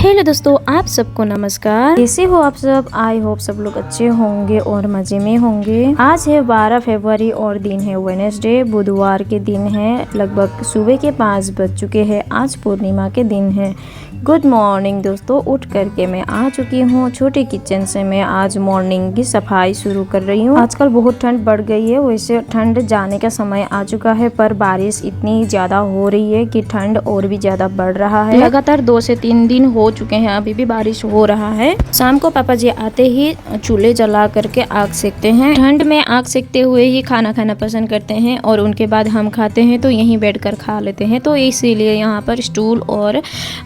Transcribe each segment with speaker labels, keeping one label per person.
Speaker 1: Hello दोस्तों, आप सबको नमस्कार। कैसे हो आप सब? आई होप सब लोग अच्छे होंगे और मजे में होंगे। आज है 12 फरवरी और दिन है वेडनेसडे, बुधवार के दिन है। लगभग सुबह के 5 बज चुके हैं। आज पूर्णिमा के दिन है। गुड मॉर्निंग दोस्तों। उठ करके मैं आ चुकी हूँ छोटे किचन से। मैं आज मॉर्निंग की सफाई शुरू कर रही हूँ। आजकल बहुत ठंड बढ़ गई है, वैसे ठंड जाने का समय आ चुका है, पर बारिश इतनी ज्यादा हो रही है कि ठंड और भी ज्यादा बढ़ रहा है। लगातार 2 से 3 दिन हो चुके हैं, अभी भी बारिश हो रहा है। शाम को पापा जी आते ही चूल्हे जला करके आग सेकते हैं। ठंड में आग सेकते हुए ही खाना खाना पसंद करते हैं और उनके बाद हम खाते हैं तो यहीं बैठकर खा लेते हैं। तो इसीलिए यहाँ पर स्टूल और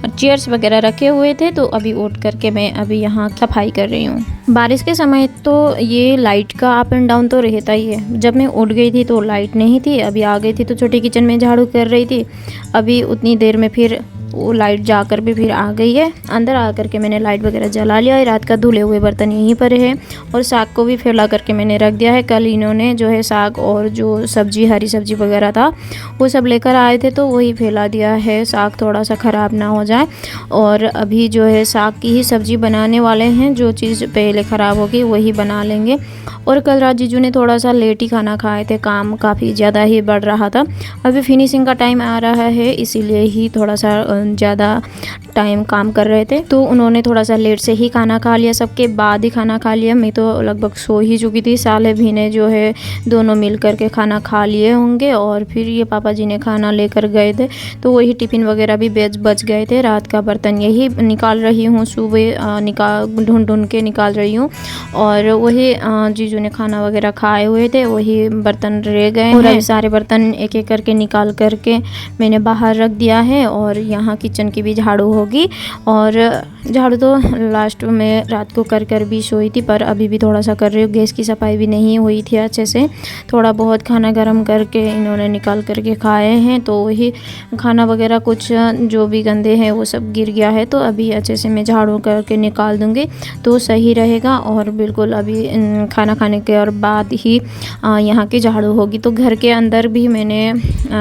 Speaker 1: चेयर्स वगैरह रखे हुए थे, तो अभी उठ करके मैं अभी यहाँ सफाई कर रही हूँ। बारिश के समय तो ये लाइट का अप एंड डाउन तो रहता ही है। जब मैं उठ गई थी तो लाइट नहीं थी, अभी आ गई थी तो छोटे किचन में झाड़ू कर रही थी। अभी उतनी देर में फिर वो लाइट जाकर भी फिर आ गई है। अंदर आकर के मैंने लाइट वगैरह जला लिया है। रात का धुले हुए बर्तन यहीं पर है और साग को भी फैला करके मैंने रख दिया है। कल इन्होंने जो है साग और जो सब्जी, हरी सब्जी वगैरह था वो सब लेकर आए थे, तो वही फैला दिया है, साग थोड़ा सा ख़राब ना हो जाए। और अभी जो है साग की ही सब्जी बनाने वाले हैं, जो चीज़ पहले ख़राब होगी वही बना लेंगे। और कल रात जीजू ने थोड़ा सा लेट ही खाना खाए थे, काम काफ़ी ज़्यादा ही बढ़ रहा था। अभी फिनिशिंग का टाइम आ रहा है, इसीलिए ही थोड़ा सा ज़्यादा टाइम काम कर रहे थे, तो उन्होंने थोड़ा सा लेट से ही खाना खा लिया। सबके बाद ही खाना खा लिया। मैं तो लगभग सो ही चुकी थी। साले भी ने जो है दोनों मिल करके खाना खा लिए होंगे और फिर ये पापा जी ने खाना लेकर गए थे, तो वही टिफ़िन वगैरह भी बच गए थे। रात का बर्तन यही निकाल रही हूँ, सुबह ढूंढ के निकाल रही हूँ। और वही जीजू ने खाना वगैरह खाए हुए थे, वही बर्तन रह गए और अभी सारे बर्तन एक एक करके निकाल करके मैंने बाहर रख दिया है। और यहाँ किचन की भी झाड़ू होगी। और झाड़ू तो लास्ट में रात को कर भी सोई थी, पर अभी भी थोड़ा सा कर रही हूँ। गैस की सफाई भी नहीं हुई थी अच्छे से। थोड़ा बहुत खाना गर्म करके इन्होंने निकाल करके खाए हैं, तो वही खाना वगैरह कुछ जो भी गंदे हैं वो सब गिर गया है, तो अभी अच्छे से मैं झाड़ू करके निकाल दूँगी तो सही रहेगा। और बिल्कुल अभी खाना खाने के और बाद ही यहाँ की झाड़ू होगी। तो घर के अंदर भी मैंने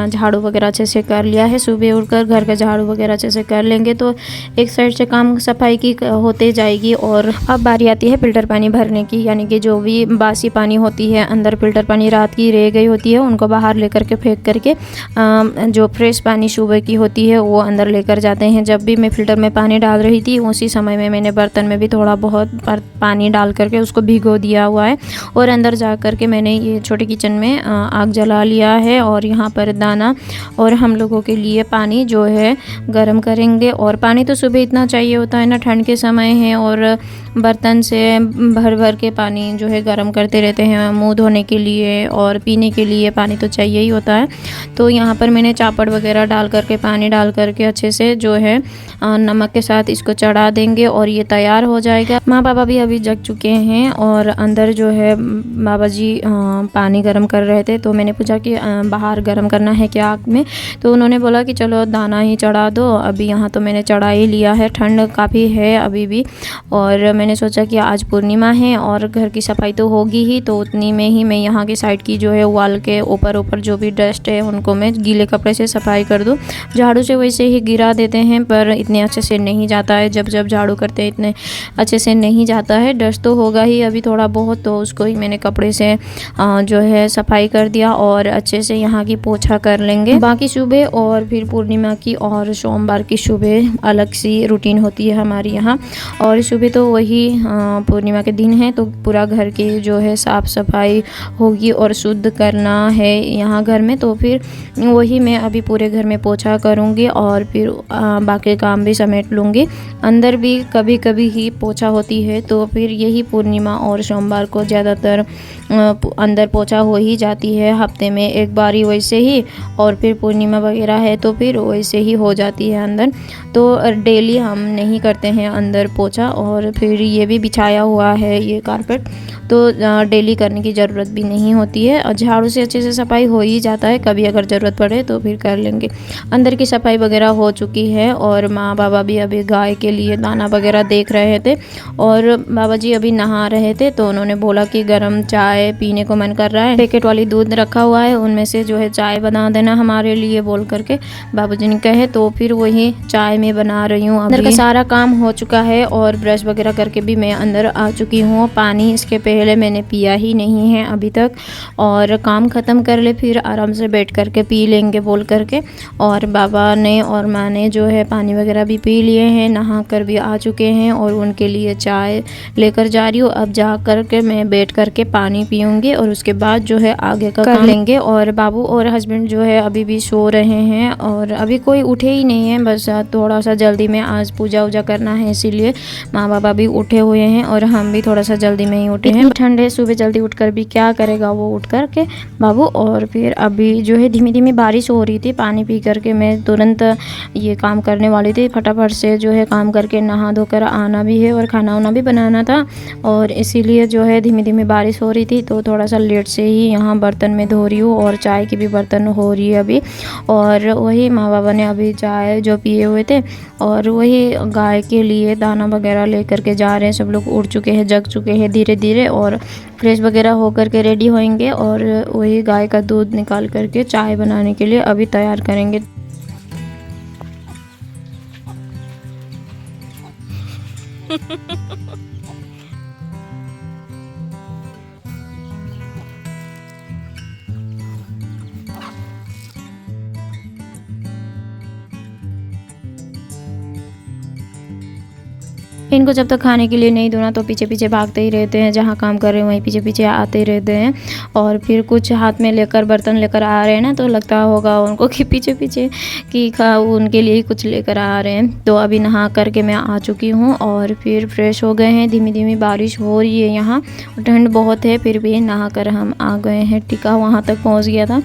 Speaker 1: झाड़ू वगैरह अच्छे से कर लिया है। सुबह उठकर घर का झाड़ू वगैरह अच्छे से कर लेंगे तो एक साइड से काम सफाई की होते जाएगी। और अब बारी आती है फिल्टर पानी भरने की, यानी कि जो भी बासी पानी होती है, अंदर फिल्टर पानी रात की रह गई होती है, उनको बाहर लेकर के फेंक करके जो फ्रेश पानी सुबह की होती है वो अंदर लेकर जाते हैं। जब भी मैं फ़िल्टर में पानी डाल रही थी उसी समय में मैंने बर्तन में भी थोड़ा बहुत पानी डाल करके उसको भिगो दिया हुआ है। और अंदर जा करके मैंने ये छोटे किचन में आग जला लिया है और यहाँ पर दाना और हम लोगों के लिए पानी जो है गर्म करेंगे। और पानी तो सुबह इतना चाहिए होता है ना, ठंड के समय है, और बर्तन से भर भर के पानी जो है गर्म करते रहते हैं। मुंह धोने के लिए और पीने के लिए पानी तो चाहिए ही होता है। तो यहाँ पर मैंने चापड़ वगैरह डाल करके, पानी डाल करके अच्छे से जो है नमक के साथ इसको चढ़ा देंगे और ये तैयार हो जाएगा। माँ बाबा भी अभी जग चुके हैं और अंदर जो है बाबा जी पानी गर्म कर रहे थे, तो मैंने पूछा कि बाहर गर्म करना है क्या आग में, तो उन्होंने बोला कि चलो दाना ही चढ़ा दो। अभी यहाँ तो मैंने चढ़ा ही लिया है। ठंड काफ़ी है अभी भी, और मैंने सोचा कि आज पूर्णिमा है और घर की सफाई तो होगी ही, तो उतनी में ही मैं यहाँ की साइड की जो है वॉल के ऊपर जो भी डस्ट है उनको मैं गीले कपड़े से सफाई कर दूँ। झाड़ू से वैसे ही गिरा देते हैं, पर इतने अच्छे से नहीं जाता है। जब झाड़ू करते हैं इतने अच्छे से नहीं जाता है। डस्ट तो होगा ही अभी थोड़ा बहुत, तो उसको ही मैंने कपड़े से जो है सफाई कर दिया और अच्छे से यहाँ की पोछा कर लेंगे। बाकी सुबह और फिर पूर्णिमा की और सोमवार की सुबह अलग सी रूटीन होती है हमारी यहाँ। और सुबह तो वही पूर्णिमा के दिन है, तो पूरा घर की जो है साफ़ सफाई होगी और शुद्ध करना है यहाँ घर में। तो फिर वही मैं अभी पूरे घर में पोछा करूँगी और फिर बाकी काम भी समेट लूँगी। अंदर भी कभी कभी ही पोछा होती है, तो फिर यही पूर्णिमा और सोमवार को ज़्यादातर अंदर पोछा हो ही जाती है। हफ्ते में एक बार ही वैसे ही, और फिर पूर्णिमा वगैरह है तो फिर वैसे ही हो जाती है अंदर। तो डेली हम नहीं करते हैं अंदर पोछा। और फिर ये भी बिछाया हुआ है ये कारपेट, तो डेली करने की ज़रूरत भी नहीं होती है। और झाड़ू से अच्छे से सफाई हो ही जाता है, कभी अगर ज़रूरत पड़े तो फिर कर लेंगे। अंदर की सफाई वगैरह हो चुकी है और माँ बाबा भी अभी गाय के लिए दाना वगैरह देख रहे थे और बाबा जी अभी नहा रहे थे, तो उन्होंने बोला कि गर्म चाय पीने को मन कर रहा है, पैकेट वाली दूध रखा हुआ है उनमें से जो है चाय बना देना हमारे लिए बोल करके बाबूजी ने कहे। तो फिर वही चाय में बना रही हूँ। अंदर का सारा काम हो चुका है और ब्रश वगैरह करके भी मैं अंदर आ चुकी हूँ। पानी इसके पहले मैंने पिया ही नहीं है अभी तक, और काम ख़त्म कर ले फिर आराम से बैठ करके पी लेंगे बोल करके। और बाबा ने और माँ ने जो है पानी वगैरह भी पी लिए हैं, नहा कर भी आ चुके हैं और उनके लिए चाय लेकर जा रही हूँ। अब जा कर के मैं बैठ करके पानी पीऊँगी और उसके बाद जो है आगे का कर लेंगे। और बाबू और हस्बैंड जो है अभी भी सो रहे हैं और अभी कोई उठे ही नहीं है। बस थोड़ा सा जल्दी में आज पूजा वूजा करना है, इसीलिए माँ बाबा भी उठे हुए हैं और हम भी थोड़ा सा जल्दी में ही उठे हैं। ठंडे सुबह जल्दी उठकर भी क्या करेगा वो उठ कर के बाबू। और फिर अभी जो है धीमी धीमी बारिश हो रही थी। पानी पी करके मैं तुरंत ये काम करने वाली थी, फटाफट से जो है काम करके नहा धोकर आना भी है और खाना वाना भी बनाना था, और इसीलिए जो है धीमी धीमी बारिश हो रही थी तो थोड़ा सा लेट से ही यहाँ बर्तन में धो रही हूँ और चाय की भी बर्तन हो रही है अभी। और वही माँ बाबा ने अभी चाय जो पिए हुए थे और वही गाय के लिए दाना वगैरह ले करके जा रहे हैं। सब लोग उठ चुके हैं, जग चुके हैं धीरे धीरे, और फ्रेश वगैरह हो करके रेडी होंगे और वही गाय का दूध निकाल करके चाय बनाने के लिए अभी तैयार करेंगे। इनको जब तक खाने के लिए नहीं दूँ ना तो पीछे पीछे भागते ही रहते हैं, जहाँ काम कर रहे हैं वहीं पीछे पीछे आते ही रहते हैं। और फिर कुछ हाथ में लेकर बर्तन लेकर आ रहे हैं ना, तो लगता होगा उनको कि पीछे पीछे कि उनके लिए ही कुछ लेकर आ रहे हैं। तो अभी नहा करके मैं आ चुकी हूँ और फिर फ्रेश हो गए हैं। धीमी धीमी बारिश हो रही है यहाँ, ठंड बहुत है, फिर भी नहा कर हम आ गए हैं। टिका वहाँ तक पहुँच गया था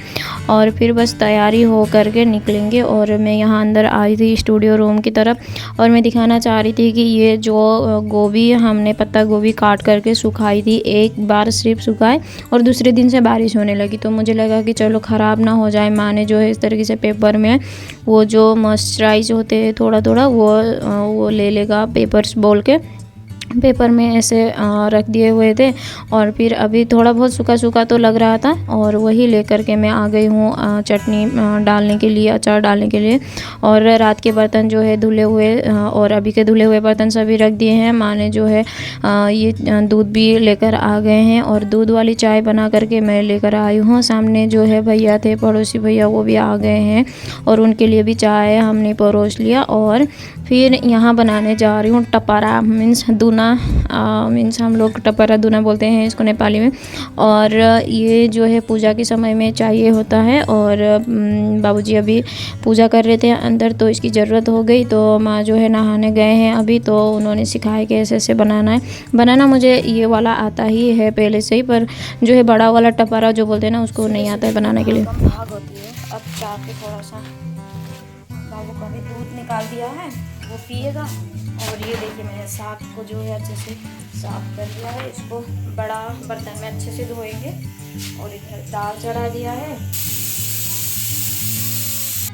Speaker 1: और फिर बस तैयारी हो करके निकलेंगे। और मैं यहाँ अंदर आई थी स्टूडियो रूम की तरफ और मैं दिखाना चाह रही थी कि ये जो गोभी हमने पत्ता गोभी काट करके सुखाई थी, एक बार सिर्फ सुखाए और दूसरे दिन से बारिश होने लगी, तो मुझे लगा कि चलो ख़राब ना हो जाए। माँ ने जो है इस तरीके से पेपर में वो जो मॉइस्चराइज होते हैं थोड़ा थोड़ा वो ले लेगा पेपर्स बोल के पेपर में ऐसे रख दिए हुए थे। और फिर अभी थोड़ा बहुत सूखा सूखा तो लग रहा था और वही लेकर के मैं आ गई हूँ चटनी डालने के लिए, अचार डालने के लिए। और रात के बर्तन जो है धुले हुए और अभी के धुले हुए बर्तन सभी रख दिए हैं। माँ ने जो है ये दूध भी लेकर आ गए हैं और दूध वाली चाय बना करके मैं लेकर आई हूँ। सामने जो है भैया थे, पड़ोसी भैया, वो भी आ गए हैं और उनके लिए भी चाय हमने परोस लिया। और फिर यहाँ बनाने जा रही हूँ टपरा, मीन्स दूना, मीन्स हम लोग टपरा दूना बोलते हैं इसको नेपाली में। और ये जो है पूजा के समय में चाहिए होता है। और बाबूजी अभी पूजा कर रहे थे अंदर, तो इसकी ज़रूरत हो गई, तो माँ जो है नहाने गए हैं अभी, तो उन्होंने सिखाया कि ऐसे ऐसे बनाना है। बनाना मुझे ये वाला आता ही है पहले से ही, पर जो है बड़ा वाला टपरा जो बोलते हैं ना उसको नहीं आता है बनाने के लिए। भाग होती है। अब जाके थोड़ा सा बाबू का भी दूध निकाल दिया है, वो पिएगा। और ये देखिए मैंने साग को जो है अच्छे से साफ कर दिया है, इसको बड़ा बर्तन में अच्छे से धोएंगे। और इधर दाल चढ़ा दिया है,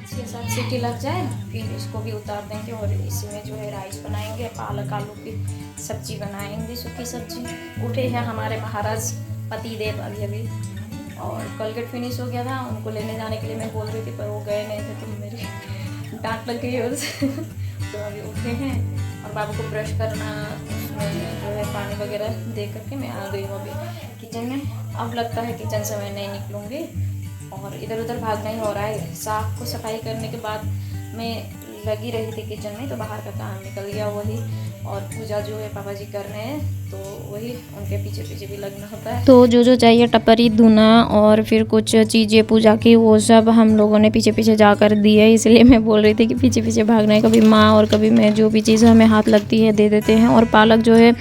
Speaker 1: 6-7 सीटी लग जाए फिर इसको भी उतार देंगे और इसी में जो है राइस बनाएंगे, पालक आलू की सब्जी बनाएंगे, सूखी सब्जी। उठे हैं हमारे महाराज पति देव अभी अभी, और कोलगेट फिनिश हो गया था, उनको लेने जाने के लिए मैं बोल रही थी पर वो गए नहीं थे, तो मेरी डांट लग गई उससे। तो अभी उठे हैं और बाबू को ब्रश करना, उसमें जो है पानी वगैरह दे करके मैं आ गई हूँ अभी किचन में। अब लगता है किचन से मैं नहीं निकलूँगी और इधर उधर भागना ही हो रहा है। साग को सफाई करने के बाद मैं लगी रही थी किचन में, तो बाहर का काम निकल गया वही। और पूजा जो है पापा जी कर रहे हैं, तो वही उनके पीछे पीछे भी लगना होता है। तो जो चाहिए टपरी दूना और फिर कुछ चीज़ें पूजा की, वो सब हम लोगों ने पीछे पीछे जा कर दी है। इसलिए मैं बोल रही थी कि पीछे पीछे भागना है, कभी माँ और कभी मैं, जो भी चीज़ हमें हाथ लगती है दे देते हैं। और पालक जो है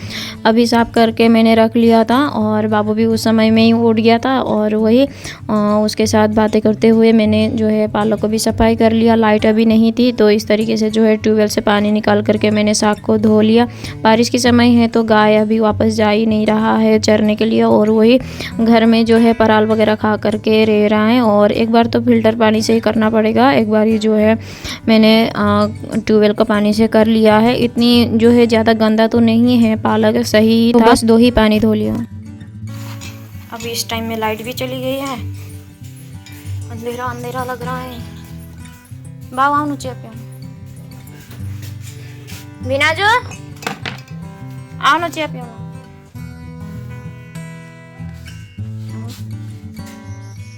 Speaker 1: अभी साफ करके मैंने रख लिया था और बाबू भी उस समय में ही उठ गया था, और वही उसके साथ बातें करते हुए मैंने जो है पालक को भी सफाई कर लिया। लाइट अभी नहीं थी, तो इस तरीके से जो है ट्यूबवेल से पानी निकाल करके मैंने साग को धो लिया। बारिश के समय है तो गाय अभी वापस जा ही नहीं रहा है चरने के लिए, और वही घर में जो है पराल वगैरह खा करके रह रहा है। और एक बार तो फिल्टर पानी से ही करना पड़ेगा, एक बार ही जो है मैंने ट्यूबवेल का पानी से कर लिया है। इतनी जो है ज़्यादा गंदा तो नहीं है पालक, सही था, बस 2 ही पानी धो लिया। अभी इस टाइम में लाइट भी चली गई है, अंधेरा अंधेरा लग रहा है। बाबा नीचे पे बिना जो आओ ना चाय पियो।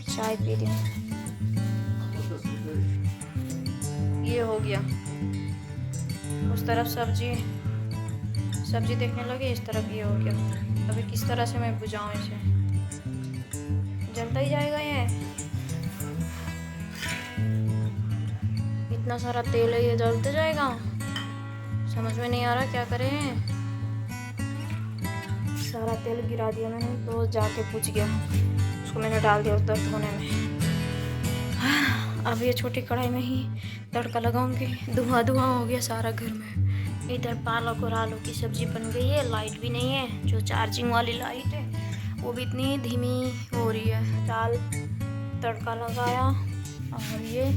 Speaker 1: चाय पी रही हूँ। ये हो गया, उस तरफ सब्जी देखने लगे, इस तरफ ये हो गया। अभी किस तरह से मैं बुझाऊं इसे, जलता ही जाएगा ये। इतना सारा तेल है, ये जलते जाएगा। समझ में नहीं आ रहा क्या करें। सारा तेल गिरा दिया मैंने, तो जाके पूछ गया, उसको मैंने डाल दिया उस दर्द होने में। अब ये छोटी कढ़ाई में ही तड़का लगाऊंगी। धुआं हो गया सारा घर में। इधर पालक और आलू की सब्जी बन गई है। लाइट भी नहीं है, जो चार्जिंग वाली लाइट है वो भी इतनी धीमी हो रही है। दाल तड़का लगाया और ये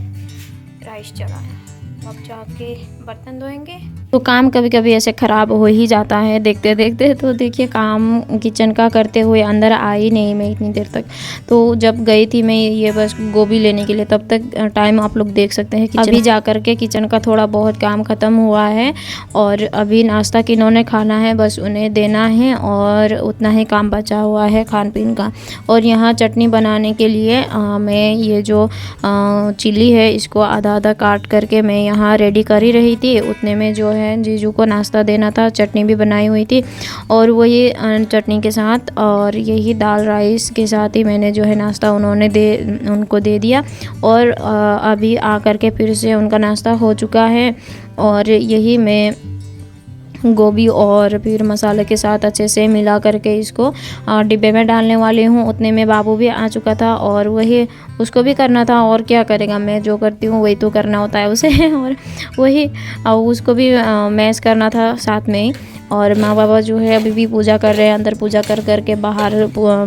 Speaker 1: राइस चढ़ाया। अब जाके बर्तन धोएंगे। तो काम कभी कभी ऐसे ख़राब हो ही जाता है देखते देखते। तो देखिए काम किचन का करते हुए अंदर आई नहीं मैं इतनी देर तक। तो जब गई थी मैं ये बस गोभी लेने के लिए, तब तक टाइम आप लोग देख सकते हैं। अभी जा कर के किचन का थोड़ा बहुत काम ख़त्म हुआ है और अभी नाश्ता किन्होंने खाना है, बस उन्हें देना है और उतना ही काम बचा हुआ है खान पीन का। और यहाँ चटनी बनाने के लिए मैं ये जो चिली है इसको आधा आधा काट करके मैं यहाँ रेडी कर ही रही थी। उतने में जो है जीजू को नाश्ता देना था, चटनी भी बनाई हुई थी और वही चटनी के साथ और यही दाल राइस के साथ ही मैंने जो है नाश्ता उनको दे दिया। और अभी आकर के फिर से उनका नाश्ता हो चुका है और यही मैं गोभी और फिर मसाले के साथ अच्छे से मिला करके इसको डिब्बे में डालने वाली हूँ। उतने में बाबू भी आ चुका था और वही उसको भी करना था। और क्या करेगा, मैं जो करती हूँ वही तो करना होता है उसे। और वही उसको भी मैश करना था साथ में ही। और माँ बाबा जो है अभी भी पूजा कर रहे हैं। अंदर पूजा कर करके बाहर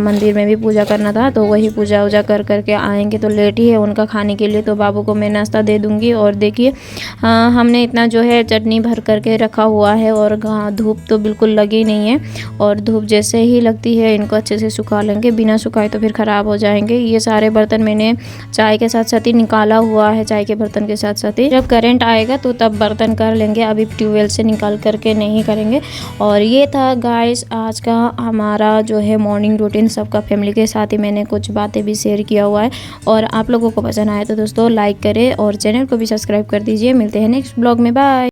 Speaker 1: मंदिर में भी पूजा करना था, तो वही पूजा वूजा कर करके आएंगे तो लेट ही है उनका खाने के लिए। तो बाबू को मैं नाश्ता दे दूँगी। और देखिए हमने इतना जो है चटनी भर करके रखा हुआ है और धूप तो बिल्कुल लगी नहीं है। और धूप जैसे ही लगती है इनको अच्छे से सुखा लेंगे, बिना सुखाए तो फिर ख़राब हो जाएंगे। ये सारे बर्तन मैंने चाय के साथ साथ ही निकाला हुआ है, चाय के बर्तन के साथ साथ ही। जब करंट आएगा तो तब बर्तन कर लेंगे, अभी ट्यूबवेल से निकाल करके नहीं करेंगे। और ये था गाइस आज का हमारा जो है मॉर्निंग रूटीन। सबका फैमिली के साथ ही मैंने कुछ बातें भी शेयर किया हुआ है। और आप लोगों को पसंद आए तो दोस्तों लाइक करें और चैनल को भी सब्सक्राइब कर दीजिए। मिलते हैं नेक्स्ट ब्लॉग में, बाय।